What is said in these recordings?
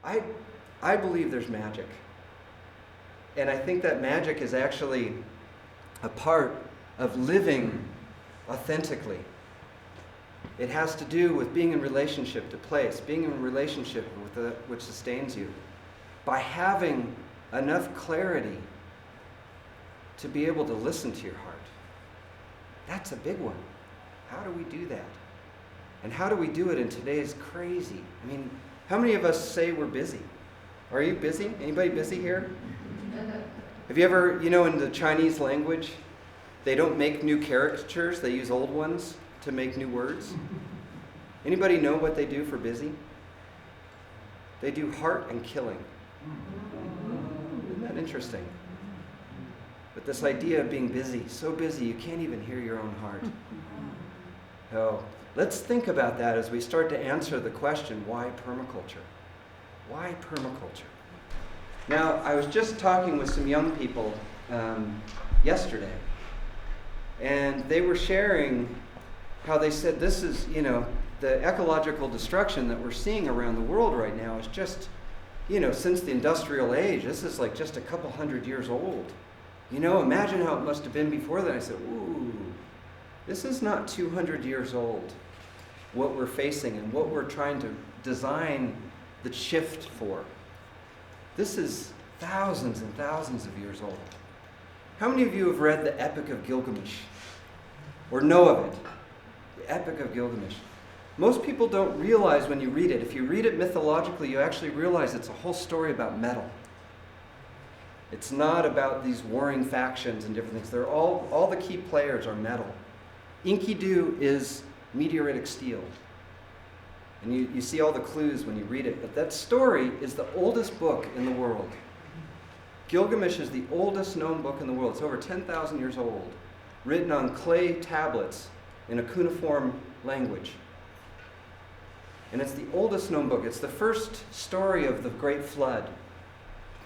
I, I believe there's magic. And I think that magic is actually a part of living authentically. It has to do with being in relationship to place, being in relationship with which sustains you. By having enough clarity to be able to listen to your heart. That's a big one. How do we do that? And how do we do it in today's crazy? I mean, how many of us say we're busy? Are you busy? Anybody busy here? Have you ever, in the Chinese language, they don't make new characters, they use old ones to make new words? Anybody know what they do for busy? They do heart and killing. Isn't that interesting? But this idea of being busy, so busy you can't even hear your own heart. Oh, let's think about that as we start to answer the question, why permaculture? Why permaculture? Now, I was just talking with some young people yesterday, and they were sharing how they said this is, the ecological destruction that we're seeing around the world right now is just, since the industrial age, this is like just a couple hundred years old. Imagine how it must have been before that. I said, ooh, this is not 200 years old, what we're facing and what we're trying to design the shift for. This is thousands and thousands of years old. How many of you have read the Epic of Gilgamesh? Or know of it? The Epic of Gilgamesh. Most people don't realize when you read it, if you read it mythologically, you actually realize it's a whole story about metal. It's not about these warring factions and different things. They're all the key players are metal. Enkidu is meteoritic steel. And you see all the clues when you read it. But that story is the oldest book in the world. Gilgamesh is the oldest known book in the world. It's over 10,000 years old, written on clay tablets in a cuneiform language. And it's the oldest known book. It's the first story of the Great Flood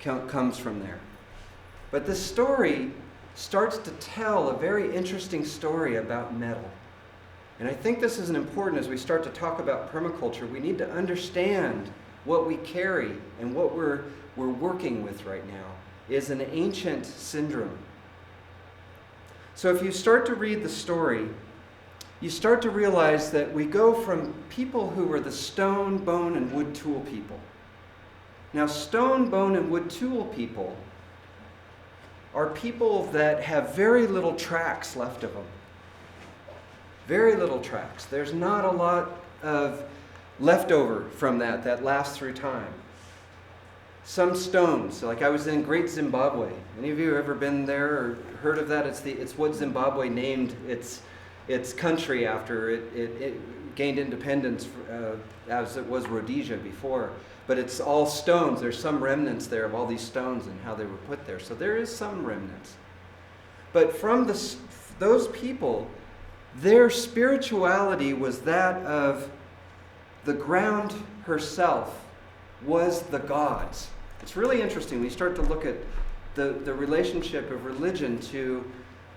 comes from there. But this story starts to tell a very interesting story about metal. And I think this is important as we start to talk about permaculture. We need to understand what we carry and what we're working with right now is an ancient syndrome. So if you start to read the story, you start to realize that we go from people who were the stone, bone, and wood tool people. Now, stone, bone, and wood tool people are people that have very little tracks left of them. Very little tracks. There's not a lot of leftover from that lasts through time. Some stones, like I was in Great Zimbabwe. Any of you ever been there or heard of that? It's what Zimbabwe named its country after. It gained independence as it was Rhodesia before. But it's all stones. There's some remnants there of all these stones and how they were put there. So there is some remnants. But from those people, their spirituality was that of the ground herself was the gods. It's really interesting when you start to look at the relationship of religion to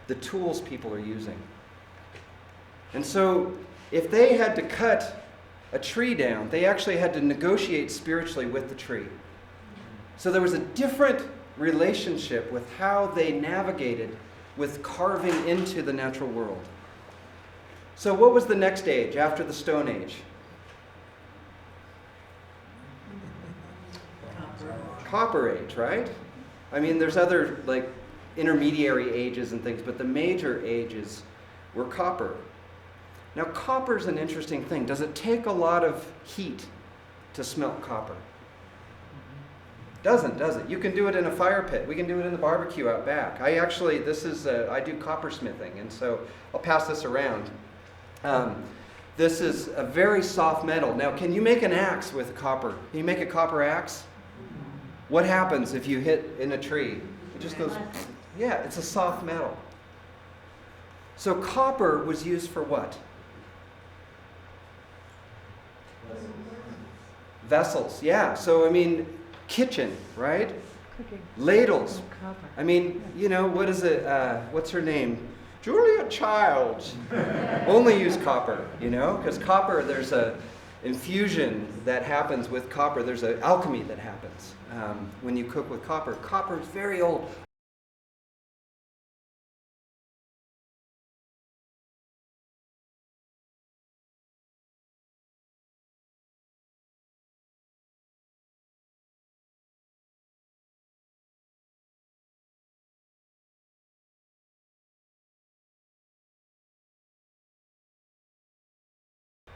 the tools people are using. And so if they had to cut a tree down, they actually had to negotiate spiritually with the tree. So there was a different relationship with how they navigated with carving into the natural world. So what was the next age after the Stone Age? Copper Age, right? I mean, there's other like intermediary ages and things, but the major ages were copper. Now, copper's an interesting thing. Does it take a lot of heat to smelt copper? Doesn't, does it? You can do it in a fire pit. We can do it in the barbecue out back. I do coppersmithing, and so I'll pass this around. This is a very soft metal. Now, can you make an axe with copper? Can you make a copper axe? What happens if you hit in a tree? It just goes, yeah, it's a soft metal. So copper was used for what? Vessels, yeah. So, I mean, kitchen, right? Cooking. Ladles. Oh, copper. I mean, what is it? What's her name? Julia Childs. Only use copper, because copper, there's a infusion that happens with copper. There's an alchemy that happens when you cook with copper. Copper is very old.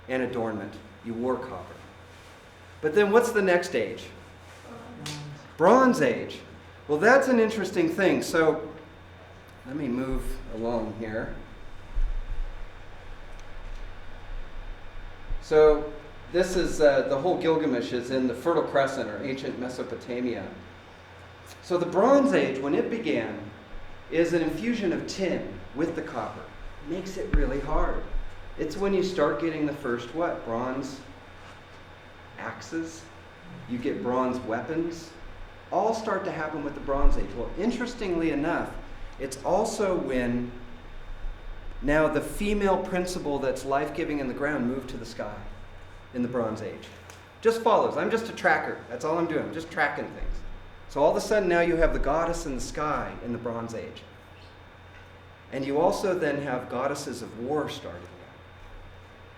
And adornment. You wore copper. But then what's the next age? Bronze Age. Well, that's an interesting thing. So let me move along here. So this is the whole Gilgamesh is in the Fertile Crescent, or ancient Mesopotamia. So the Bronze Age, when it began, is an infusion of tin with the copper. Makes it really hard. It's when you start getting the first what? Bronze axes. You get bronze weapons. All start to happen with the Bronze Age. Well, interestingly enough, it's also when now the female principle that's life-giving in the ground moved to the sky in the Bronze Age. Just follows. I'm just a tracker. That's all I'm doing. I'm just tracking things. So all of a sudden now you have the goddess in the sky in the Bronze Age. And you also then have goddesses of war starting.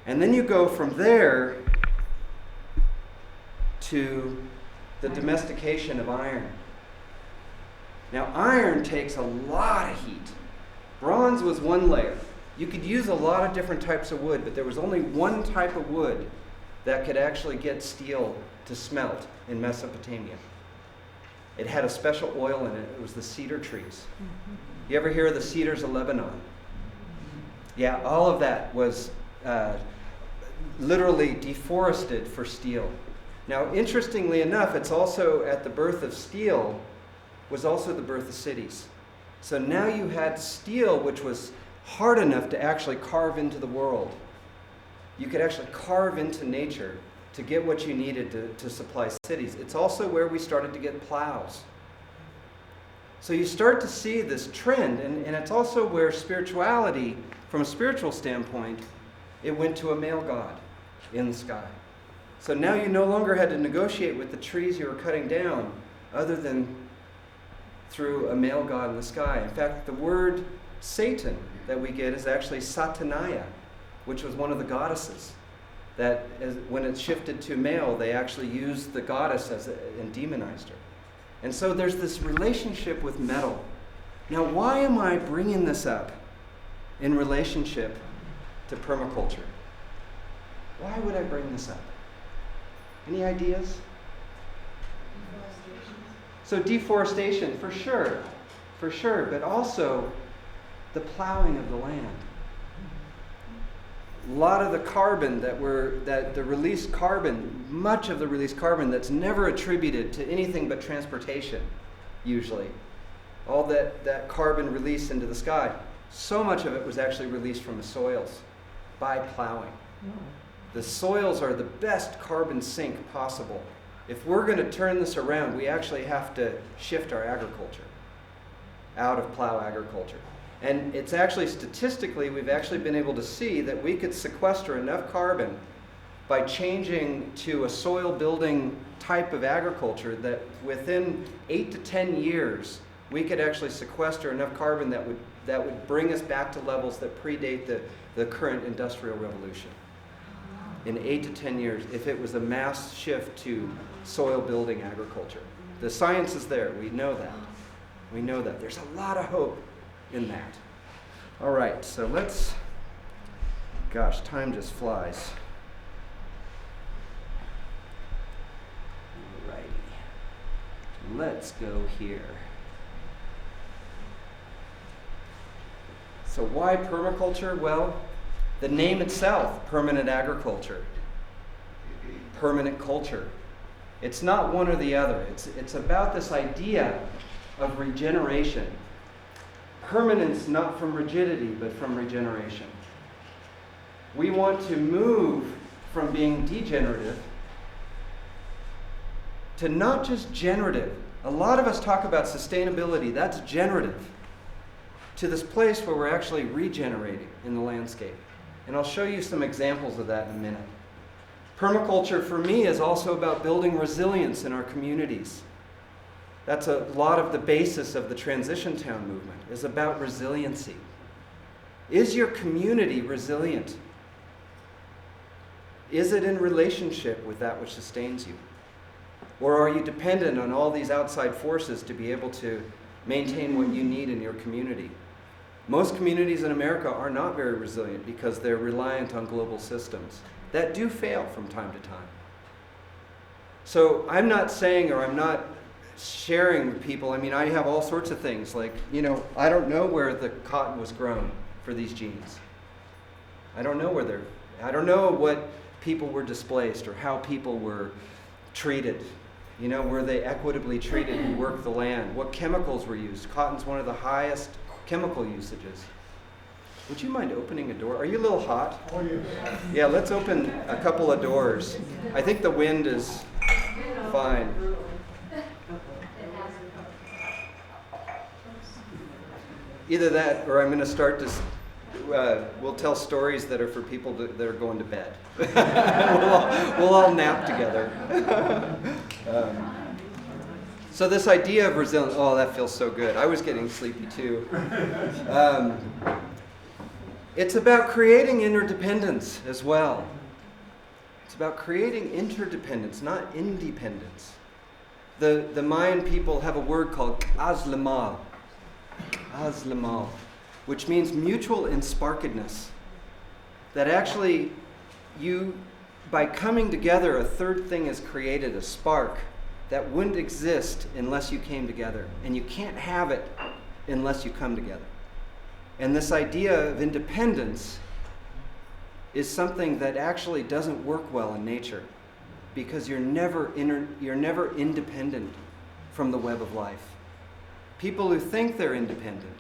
And then you go from there to the domestication of iron. Now, iron takes a lot of heat. Bronze was one layer. You could use a lot of different types of wood, but there was only one type of wood that could actually get steel to smelt in Mesopotamia. It had a special oil in it. It was the cedar trees. You ever hear of the cedars of Lebanon? Yeah, all of that was literally deforested for steel. Now, interestingly enough, it's also at the birth of steel was also the birth of cities. So now you had steel, which was hard enough to actually carve into the world. You could actually carve into nature to get what you needed to supply cities. It's also where we started to get plows. So you start to see this trend, and it's also where spirituality, from a spiritual standpoint, it went to a male god in the sky. So now you no longer had to negotiate with the trees you were cutting down other than through a male god in the sky. In fact, the word Satan that we get is actually Satanaya, which was one of the goddesses. That when it shifted to male, they actually used the goddess and demonized her. And so there's this relationship with metal. Now, why am I bringing this up in relationship to permaculture? Why would I bring this up? Any ideas? So deforestation, for sure, but also the plowing of the land. A lot of the carbon the released carbon, much of the released carbon that's never attributed to anything but transportation, usually. All that carbon released into the sky, so much of it was actually released from the soils by plowing. The soils are the best carbon sink possible. If we're going to turn this around, we actually have to shift our agriculture out of plow agriculture. And it's actually statistically, we've actually been able to see that we could sequester enough carbon by changing to a soil building type of agriculture that within 8 to 10 years, we could actually sequester enough carbon that would bring us back to levels that predate the current industrial revolution. In 8 to 10 years, if it was a mass shift to soil building agriculture. The science is there. We know that. We know that. There's a lot of hope in that. All right, so gosh, time just flies. All righty. Let's go here. So why permaculture? Well, the name itself, permanent agriculture, permanent culture. It's not one or the other. It's about this idea of regeneration. Permanence not from rigidity, but from regeneration. We want to move from being degenerative to not just generative. A lot of us talk about sustainability, that's generative. To this place where we're actually regenerating in the landscape. And I'll show you some examples of that in a minute. Permaculture for me is also about building resilience in our communities. That's a lot of the basis of the Transition Town movement, is about resiliency. Is your community resilient? Is it in relationship with that which sustains you? Or are you dependent on all these outside forces to be able to maintain what you need in your community? Most communities in America are not very resilient because they're reliant on global systems that do fail from time to time. So I'm not saying, or I'm not sharing with people, I mean, I have all sorts of things, like, I don't know where the cotton was grown for these jeans. I don't know what people were displaced or how people were treated. Were they equitably treated who worked the land? What chemicals were used? Cotton's one of the highest chemical usages. Would you mind opening a door? Are you a little hot? Oh, yes. Yeah, let's open a couple of doors. I think the wind is fine. Either that, or I'm going to start this. We'll tell stories that are for people that are going to bed. we'll all nap together. So this idea of resilience, oh, that feels so good. I was getting sleepy too. It's about creating interdependence as well. It's about creating interdependence, not independence. The Mayan people have a word called k'azlamal, which means mutual insparkedness. That actually, by coming together, a third thing is created, a spark that wouldn't exist unless you came together. And you can't have it unless you come together. And this idea of independence is something that actually doesn't work well in nature, because you're never independent from the web of life. People who think they're independent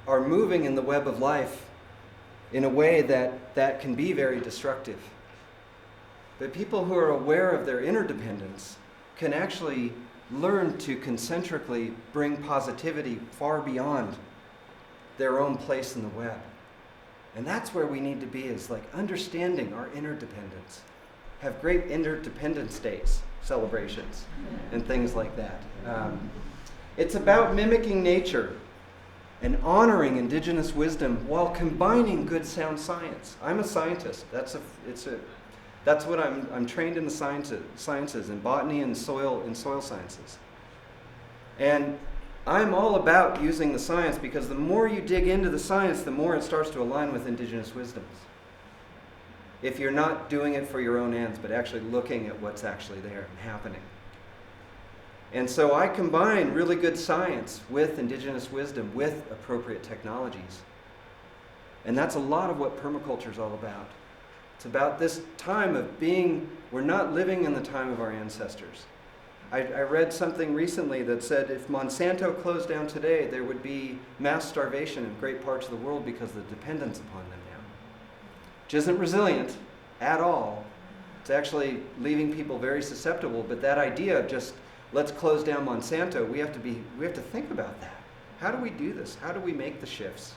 are moving in the web of life in a way that can be very destructive. But people who are aware of their interdependence can actually learn to concentrically bring positivity far beyond their own place in the web. And that's where we need to be, is like understanding our interdependence. Have great interdependence days, celebrations, and things like that. It's about mimicking nature and honoring indigenous wisdom while combining good sound science. I'm a scientist. That's what I'm trained in the sciences, in botany and soil sciences. And I'm all about using the science, because the more you dig into the science, the more it starts to align with indigenous wisdoms. If you're not doing it for your own ends, but actually looking at what's actually there and happening. And so I combine really good science with indigenous wisdom, with appropriate technologies. And that's a lot of what permaculture is all about. It's about this time of we're not living in the time of our ancestors. I read something recently that said if Monsanto closed down today, there would be mass starvation in great parts of the world because of the dependence upon them now. Which isn't resilient at all. It's actually leaving people very susceptible, but that idea of just let's close down Monsanto, we have to think about that. How do we do this? How do we make the shifts?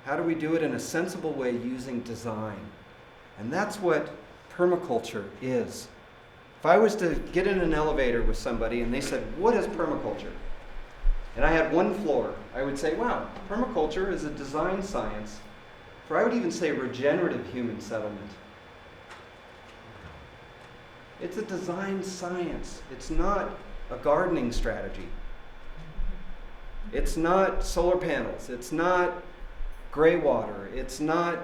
How do we do it in a sensible way using design? And that's what permaculture is. If I was to get in an elevator with somebody and they said, what is permaculture? And I had one floor, I would say, wow, permaculture is a design science for, I would even say, regenerative human settlement. It's a design science. It's not a gardening strategy. It's not solar panels. It's not gray water. It's not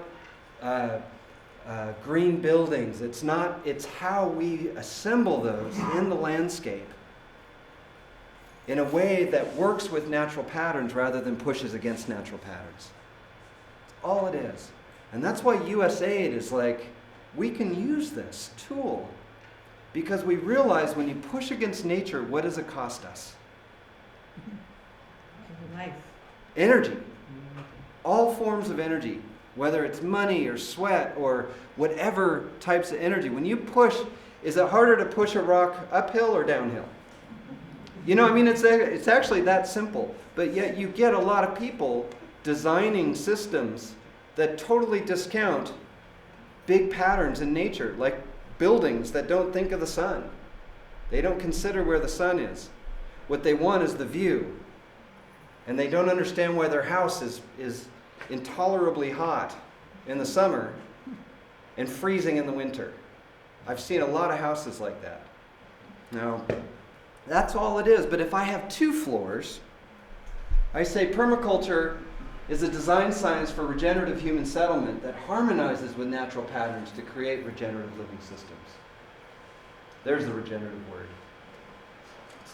green buildings. It's how we assemble those in the landscape in a way that works with natural patterns rather than pushes against natural patterns. That's all it is. And that's why USAID is like, we can use this tool because we realize when you push against nature, what does it cost us? Life. Energy. All forms of energy. Whether it's money or sweat or whatever types of energy. When you push, is it harder to push a rock uphill or downhill? It's actually that simple. But yet you get a lot of people designing systems that totally discount big patterns in nature, like buildings that don't think of the sun. They don't consider where the sun is. What they want is the view. And they don't understand why their house is intolerably hot in the summer and freezing in the winter. I've seen a lot of houses like that. Now, that's all it is. But if I have 2 floors, I say permaculture is a design science for regenerative human settlement that harmonizes with natural patterns to create regenerative living systems. There's the regenerative word.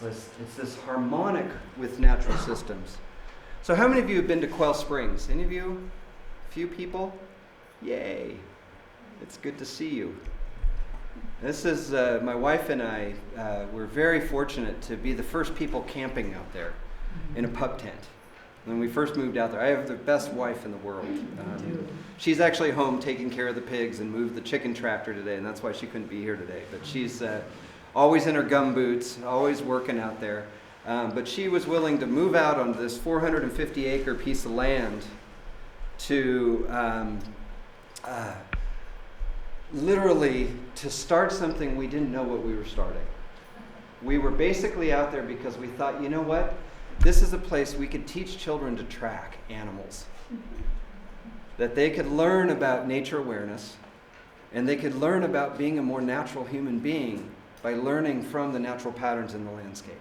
It's this harmonic with natural systems. So how many of you have been to Quail Springs? Any of you? A few people? Yay. It's good to see you. This is, my wife and I were very fortunate to be the first people camping out there in a pup tent. When we first moved out there, I have the best wife in the world. She's actually home taking care of the pigs and moved the chicken tractor today, and that's why she couldn't be here today. But she's always in her gum boots, always working out there. But she was willing to move out on this 450-acre piece of land to literally to start something we didn't know what we were starting. We were basically out there because we thought, you know what? This is a place we could teach children to track animals. That they could learn about nature awareness, and they could learn about being a more natural human being by learning from the natural patterns in the landscape.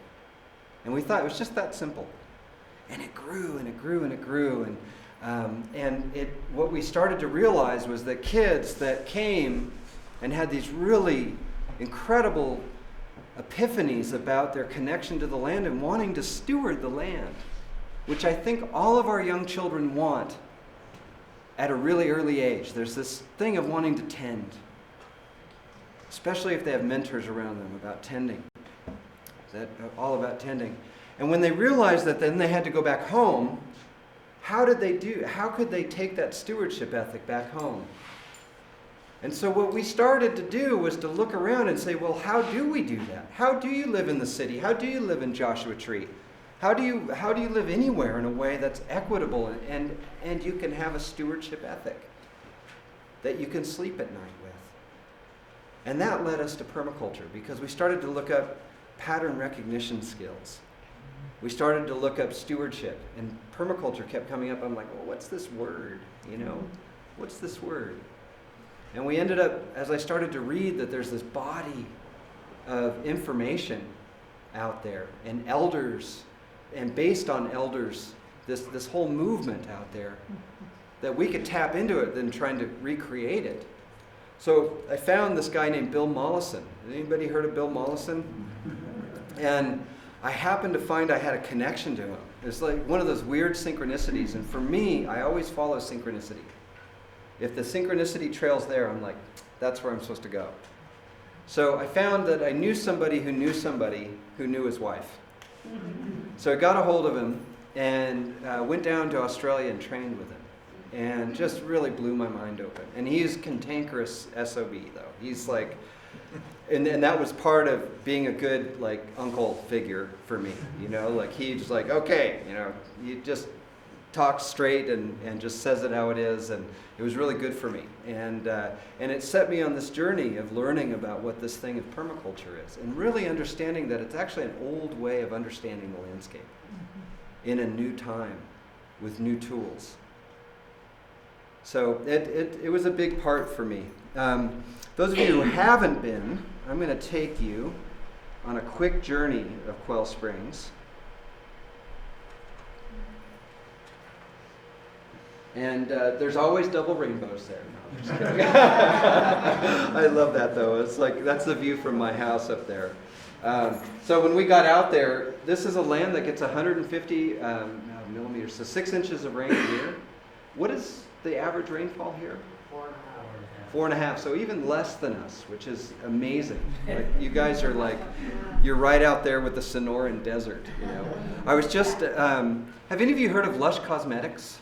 And we thought it was just that simple. And it grew and it grew and it grew. And what we started to realize was that kids that came and had these really incredible epiphanies about their connection to the land and wanting to steward the land, which I think all of our young children want at a really early age. There's this thing of wanting to tend, especially if they have mentors around them about tending. That all about tending. And when they realized that then they had to go back home, how could they take that stewardship ethic back home? And so what we started to do was to look around and say, well, how do we do that? How do you live in the city? How do you live in Joshua Tree? How do you live anywhere in a way that's equitable and you can have a stewardship ethic that you can sleep at night with? And that led us to permaculture because we started to look up pattern recognition skills. We started to look up stewardship, and permaculture kept coming up. I'm like, well, what's this word? What's this word? And we ended up, as I started to read, that there's this body of information out there, and elders, and based on elders, this whole movement out there, that we could tap into it than trying to recreate it. So I found this guy named Bill Mollison. Anybody heard of Bill Mollison? And I happened to find I had a connection to him. It's like one of those weird synchronicities. And for me, I always follow synchronicity. If the synchronicity trail's there, I'm like, that's where I'm supposed to go. So I found that I knew somebody who knew somebody who knew his wife. So I got a hold of him and went down to Australia and trained with him. And just really blew my mind open. And he's cantankerous SOB, though. He's like, and that was part of being a good, like, uncle figure for me. Like he's like, okay, he just talks straight and just says it how it is. And it was really good for me. And it set me on this journey of learning about what this thing of permaculture is. And really understanding that it's actually an old way of understanding the landscape in a new time with new tools. So it was a big part for me. Those of you who haven't been, I'm going to take you on a quick journey of Quail Springs. And there's always double rainbows there. No, I'm just kidding. I love that, though. It's like, that's the view from my house up there. So when we got out there, this is a land that gets 150 millimeters, so 6 inches of rain a year. What is the average rainfall here? 4.5, so even less than us, which is amazing. Like, you guys are like, you're right out there with the Sonoran Desert, I was just, have any of you heard of Lush Cosmetics?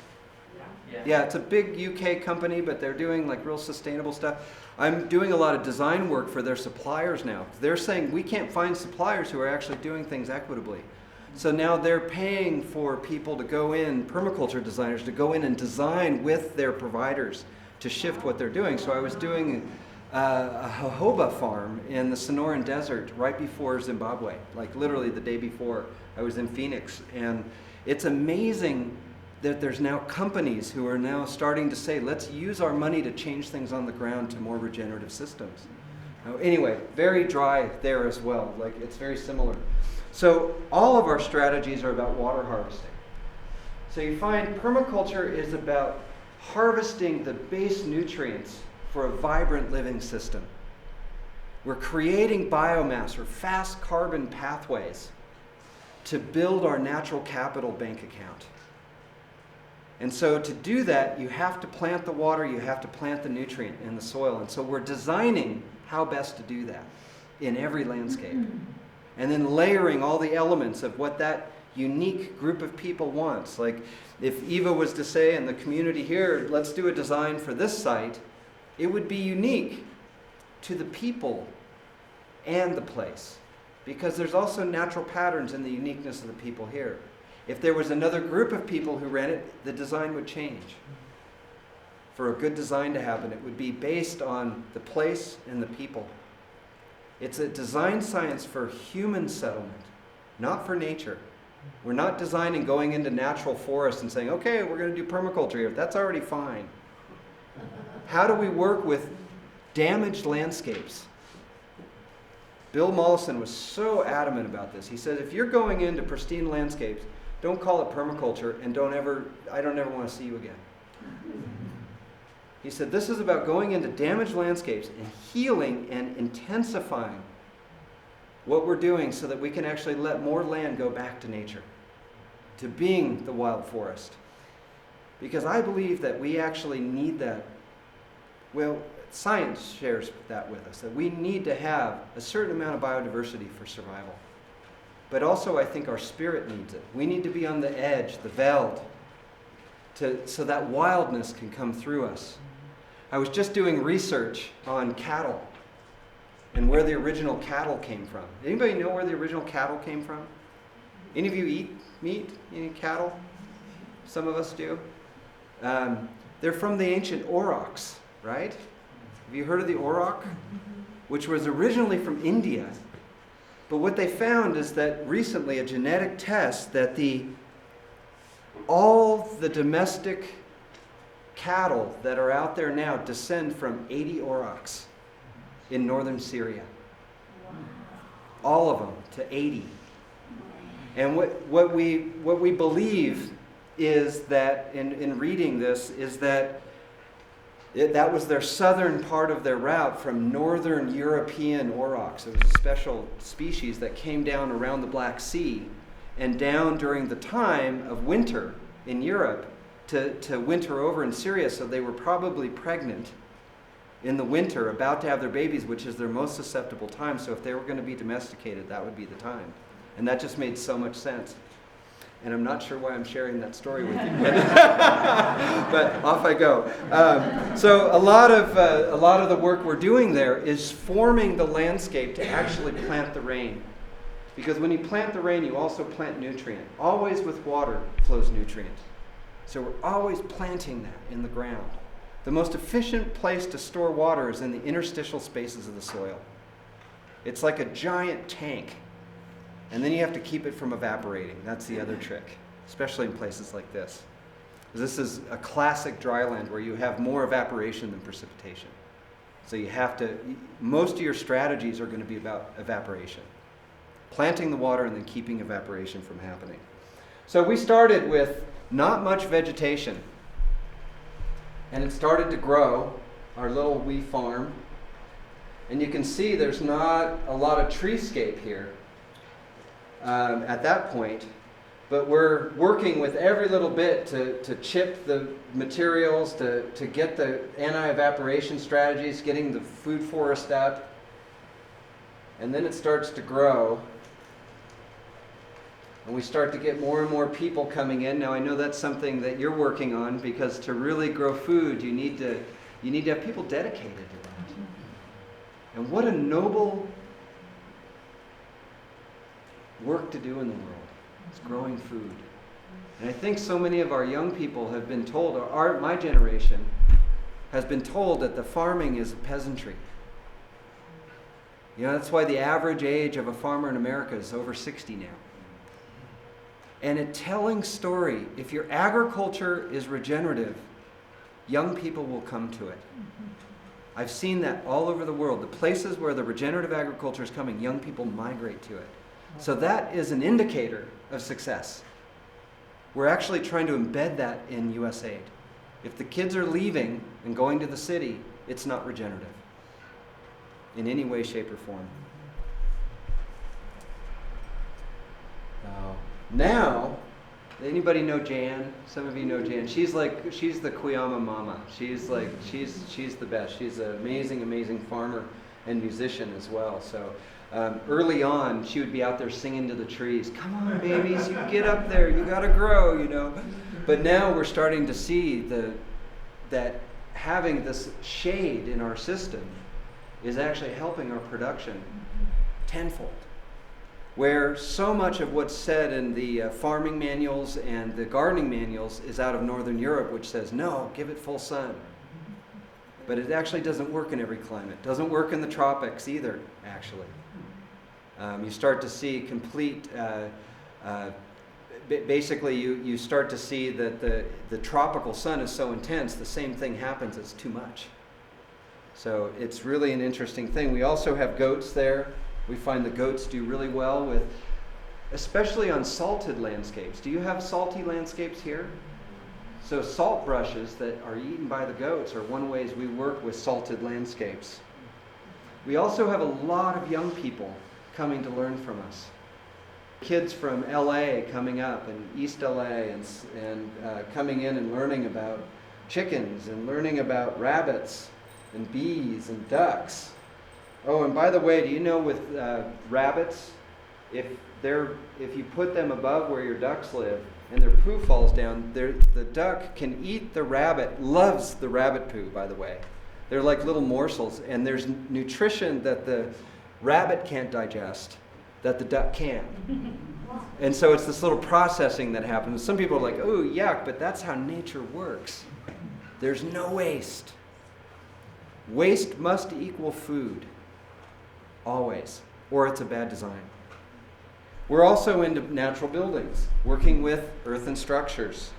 Yeah, it's a big UK company, but they're doing like real sustainable stuff. I'm doing a lot of design work for their suppliers now. They're saying we can't find suppliers who are actually doing things equitably. So now they're paying for people to go in, permaculture designers, to go in and design with their providers to shift what they're doing. So I was doing a jojoba farm in the Sonoran Desert right before Zimbabwe, like literally the day before. I was in Phoenix, and it's amazing that there's now companies who are now starting to say, let's use our money to change things on the ground to more regenerative systems. Now, anyway, very dry there as well, like it's very similar. So all of our strategies are about water harvesting. So you find permaculture is about harvesting the base nutrients for a vibrant living system. We're creating biomass or fast carbon pathways to build our natural capital bank account. And so to do that, you have to plant the water, you have to plant the nutrient in the soil. And so we're designing how best to do that in every landscape. And then layering all the elements of what that unique group of people wants. Like if Eva was to say in the community here, let's do a design for this site, it would be unique to the people and the place, because there's also natural patterns in the uniqueness of the people here. If there was another group of people who ran it, the design would change. For a good design to happen, it would be based on the place and the people. It's a design science for human settlement, not for nature. We're not designing going into natural forests and saying, okay, we're going to do permaculture here. That's already fine. How do we work with damaged landscapes? Bill Mollison was so adamant about this. He said, if you're going into pristine landscapes, don't call it permaculture, and I don't ever want to see you again. He said, this is about going into damaged landscapes and healing and intensifying what we're doing so that we can actually let more land go back to nature, to being the wild forest. Because I believe that we actually need that. Well, science shares that with us, that we need to have a certain amount of biodiversity for survival. But also I think our spirit needs it. We need to be on the edge, the veld, so that wildness can come through us. I was just doing research on cattle and where the original cattle came from. Anybody know where the original cattle came from? Any of you eat meat? Any cattle? Some of us do. They're from the ancient aurochs, right? Have you heard of the auroch? Which was originally from India. But what they found is that recently a genetic test that all the domestic cattle that are out there now descend from 80 aurochs in northern Syria. Wow. All of them to 80. And what we believe is that in reading this is that that was their southern part of their route from northern European aurochs. It was a special species that came down around the Black Sea and down during the time of winter in Europe to winter over in Syria. So they were probably pregnant in the winter, about to have their babies, which is their most susceptible time. So if they were going to be domesticated, that would be the time. And that just made so much sense. And I'm not sure why I'm sharing that story with you, but off I go. So a lot of the work we're doing there is forming the landscape to actually plant the rain. Because when you plant the rain, you also plant nutrient. Always with water flows nutrient. So we're always planting that in the ground. The most efficient place to store water is in the interstitial spaces of the soil. It's like a giant tank. And then you have to keep it from evaporating. That's the other trick, especially in places like this. This is a classic dryland where you have more evaporation than precipitation. So most of your strategies are going to be about evaporation. Planting the water and then keeping evaporation from happening. So we started with not much vegetation. And it started to grow, our little wee farm. And you can see there's not a lot of treescape here. At that point, but we're working with every little bit to chip the materials, to get the anti-evaporation strategies, getting the food forest up, and then it starts to grow, and we start to get more and more people coming in. Now I know that's something that you're working on, because to really grow food, you need to have people dedicated to that. And what a noble work to do in the world. It's growing food. And I think so many of our young people have been told, or my generation, has been told that the farming is peasantry. You know, that's why the average age of a farmer in America is over 60 now. And a telling story, if your agriculture is regenerative, young people will come to it. I've seen that all over the world. The places where the regenerative agriculture is coming, young people migrate to it. So that is an indicator of success. We're actually trying to embed that in USAID. If the kids are leaving and going to the city, it's not regenerative in any way, shape, or form. Now, anybody know Jan? Some of you know Jan. She's the Kuyama mama. She's the best. She's an amazing, amazing farmer and musician as well. So early on, she would be out there singing to the trees. Come on, babies, you get up there. You got to grow, you know. But now we're starting to see that having this shade in our system is actually helping our production tenfold. Where so much of what's said in the farming manuals and the gardening manuals is out of Northern Europe, which says, no, give it full sun. But it actually doesn't work in every climate. Doesn't work in the tropics either, actually. You start to see complete, basically you start to see that the tropical sun is so intense, the same thing happens, it's too much. So it's really an interesting thing. We also have goats there. We find the goats do really well with, especially on salted landscapes. Do you have salty landscapes here? So salt brushes that are eaten by the goats are one ways we work with salted landscapes. We also have a lot of young people coming to learn from us. Kids from LA coming up, and East LA, and coming in and learning about chickens and learning about rabbits and bees and ducks. Oh, and by the way, do you know with rabbits, if you put them above where your ducks live and their poo falls down, the duck can eat the rabbit, loves the rabbit poo, by the way. They're like little morsels, and there's nutrition that the rabbit can't digest that the duck can. And so it's this little processing that happens. Some people are like, oh, yuck, but that's how nature works. There's no waste. Waste must equal food. Always, or it's a bad design. We're also into natural buildings, working with earthen structures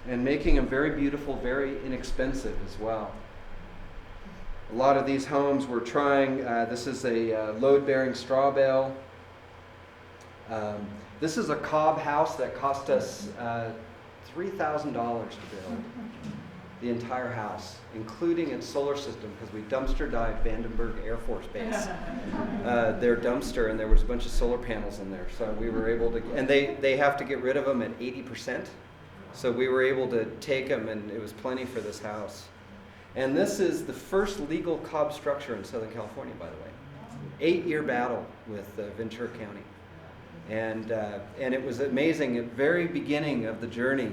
and making them very beautiful, very inexpensive as well. A lot of these homes we're trying, this is a load-bearing straw bale. This is a cob house that cost us $3,000 to build. The entire house, including its solar system, because we dumpster dived Vandenberg Air Force Base, their dumpster, and there was a bunch of solar panels in there. So we were able to, and they have to get rid of them at 80%. So we were able to take them, and it was plenty for this house. And this is the first legal cob structure in Southern California, by the way. 8-year battle with Ventura County. And it was amazing. At the very beginning of the journey,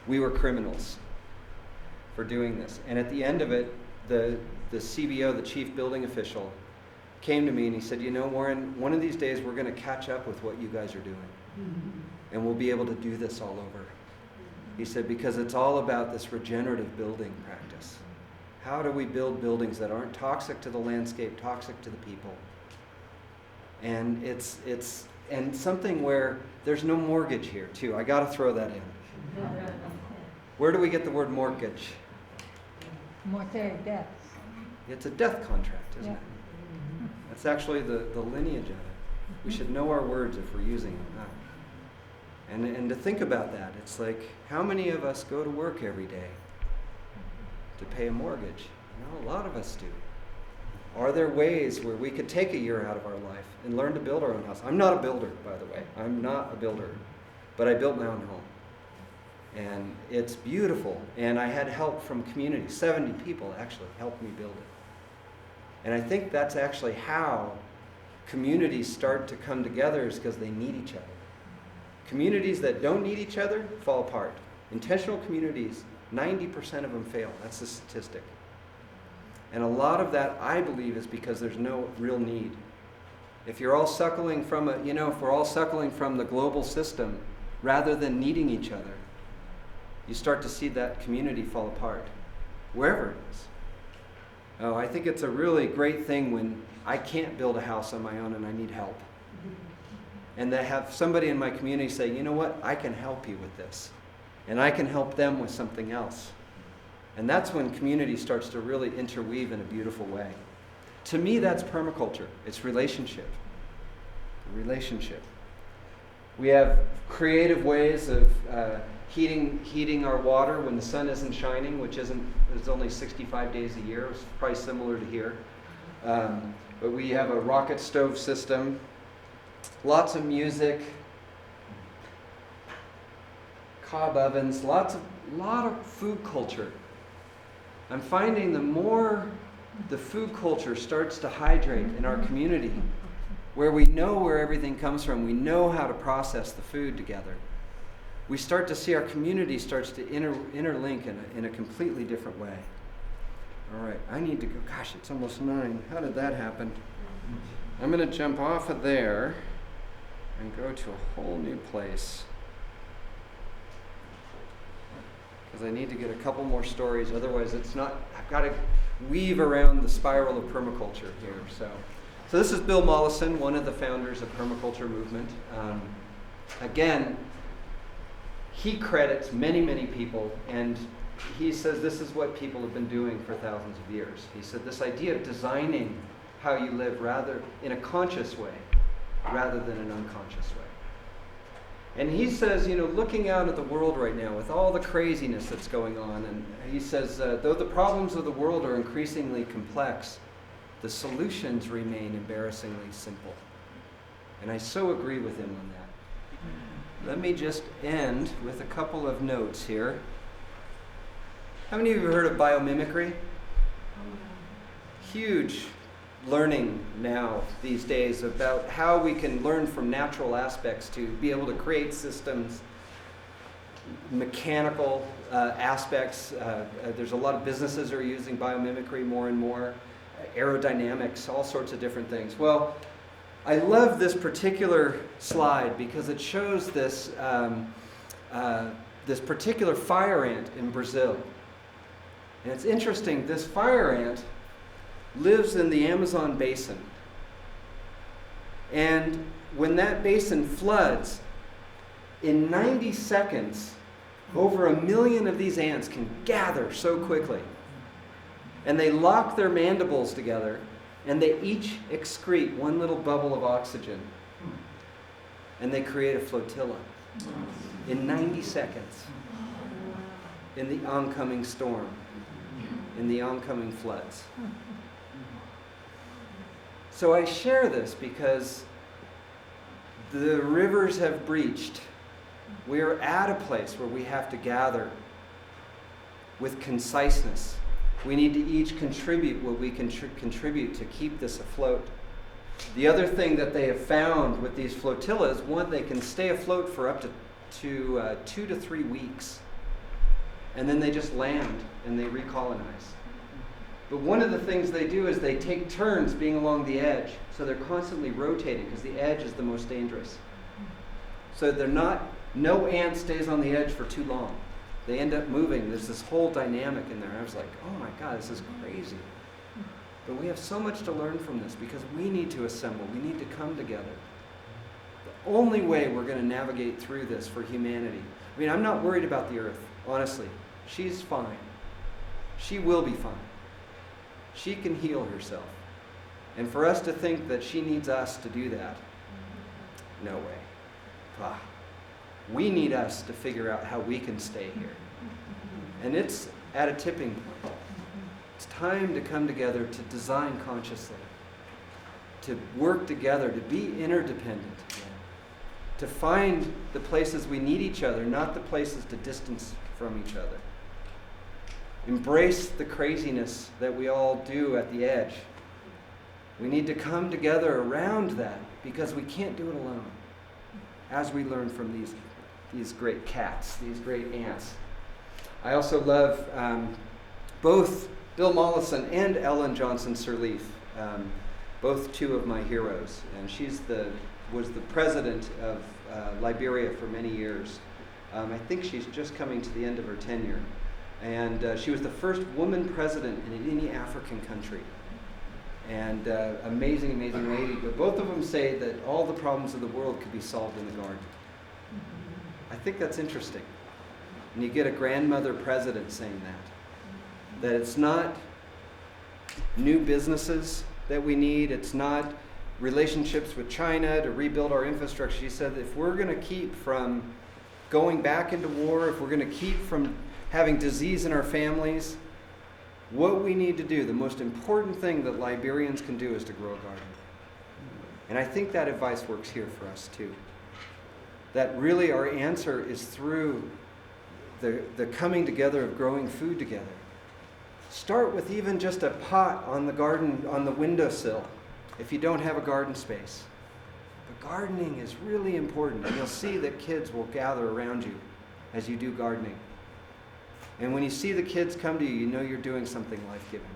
we were criminals for doing this. And at the end of it, the CBO, the chief building official, came to me and he said, you know, Warren, one of these days we're going to catch up with what you guys are doing. And we'll be able to do this all over. He said, because it's all about this regenerative building practice. How do we build buildings that aren't toxic to the landscape, toxic to the people? And it's something where there's no mortgage here, too. I got to throw that in. Where do we get the word mortgage? Mortgage, death. It's a death contract, isn't it? That's actually the lineage of it. We should know our words if we're using them. And to think about that, it's like, how many of us go to work every day to pay a mortgage? You know, a lot of us do. Are there ways where we could take a year out of our life and learn to build our own house? I'm not a builder, by the way. I'm not a builder. But I built my own home. And it's beautiful. And I had help from community. 70 people actually helped me build it. And I think that's actually how communities start to come together, is because they need each other. Communities that don't need each other fall apart. Intentional communities, 90% of them fail. That's the statistic. And a lot of that, I believe, is because there's no real need. If you're all suckling from if we're all suckling from the global system rather than needing each other, you start to see that community fall apart. wherever it is. Oh, I think it's a really great thing when I can't build a house on my own and I need help. And to have somebody in my community say, you know what, I can help you with this. And I can help them with something else. And that's when community starts to really interweave in a beautiful way. To me, that's permaculture. It's relationship. Relationship. We have creative ways of heating our water when the sun isn't shining, which is only 65 days a year. It's probably similar to here. But we have a rocket stove system, lots of music, cob ovens, lot of food culture. I'm finding the more the food culture starts to hydrate in our community, where we know where everything comes from, we know how to process the food together, we start to see our community starts to interlink in a completely different way. All right, I need to go. Gosh, it's almost 9. How did that happen? I'm going to jump off of there and go to a whole new place, because I need to get a couple more stories. Otherwise, I've got to weave around the spiral of permaculture here. So this is Bill Mollison, one of the founders of permaculture movement. Again, he credits many, many people, and he says this is what people have been doing for thousands of years. He said this idea of designing how you live rather in a conscious way rather than an unconscious way. And he says, looking out at the world right now with all the craziness that's going on, and he says, though the problems of the world are increasingly complex, the solutions remain embarrassingly simple. And I so agree with him on that. Let me just end with a couple of notes here. How many of you have heard of biomimicry? Huge learning now these days about how we can learn from natural aspects to be able to create systems, mechanical aspects. There's a lot of businesses that are using biomimicry more and more, aerodynamics, all sorts of different things. Well, I love this particular slide because it shows this this particular fire ant in Brazil. And it's interesting, this fire ant lives in the Amazon basin. And when that basin floods, in 90 seconds, over 1 million of these ants can gather so quickly. And they lock their mandibles together, and they each excrete one little bubble of oxygen. And they create a flotilla in 90 seconds in the oncoming storm, in the oncoming floods. So I share this because the rivers have breached. We are at a place where we have to gather with conciseness. We need to each contribute what we can contribute to keep this afloat. The other thing that they have found with these flotillas, one, they can stay afloat for up to 2 to 3 weeks. And then they just land and they recolonize. But one of the things they do is they take turns being along the edge. So they're constantly rotating because the edge is the most dangerous. So no ant stays on the edge for too long. They end up moving. There's this whole dynamic in there. I was like, oh my God, this is crazy. But we have so much to learn from this because we need to assemble. We need to come together. The only way we're going to navigate through this for humanity. I mean, I'm not worried about the earth, honestly. She's fine. She will be fine. She can heal herself. And for us to think that she needs us to do that, no way. We need us to figure out how we can stay here. And it's at a tipping point. It's time to come together to design consciously, to work together, to be interdependent again, to find the places we need each other, not the places to distance from each other. Embrace the craziness that we all do at the edge. We need to come together around that because we can't do it alone. As we learn from these great cats, these great ants. I also love both Bill Mollison and Ellen Johnson Sirleaf, both two of my heroes. And she was the president of Liberia for many years. I think she's just coming to the end of her tenure. And she was the first woman president in any African country. And amazing, amazing lady. But both of them say that all the problems of the world could be solved in the garden. I think that's interesting. And you get a grandmother president saying that. That it's not new businesses that we need. It's not relationships with China to rebuild our infrastructure. She said that if we're going to keep from going back into war, if we're going to keep from having disease in our families, what we need to do, the most important thing that Liberians can do is to grow a garden. And I think that advice works here for us too. That really our answer is through the coming together of growing food together. Start with even just a pot on the garden, on the windowsill, if you don't have a garden space. But gardening is really important, and you'll see that kids will gather around you as you do gardening. And when you see the kids come to you, you know you're doing something life-giving.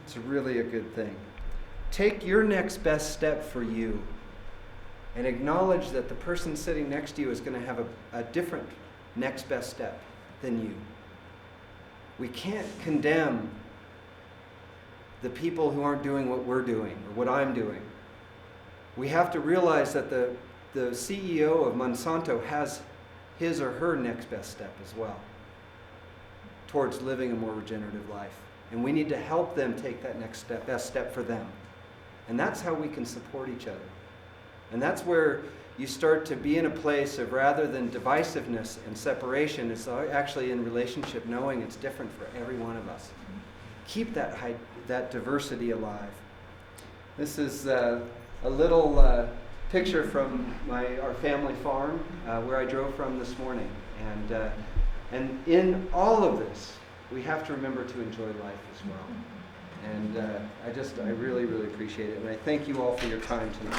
It's really a good thing. Take your next best step for you and acknowledge that the person sitting next to you is going to have a different next best step than you. We can't condemn the people who aren't doing what we're doing or what I'm doing. We have to realize that the CEO of Monsanto has his or her next best step as well towards living a more regenerative life. And we need to help them take that next step, best step for them. And that's how we can support each other. And that's where you start to be in a place of, rather than divisiveness and separation, it's actually in relationship, knowing it's different for every one of us. Keep that diversity alive. This is a little picture from our family farm where I drove from this morning. And in all of this, we have to remember to enjoy life as well. And I really, really appreciate it. And I thank you all for your time tonight.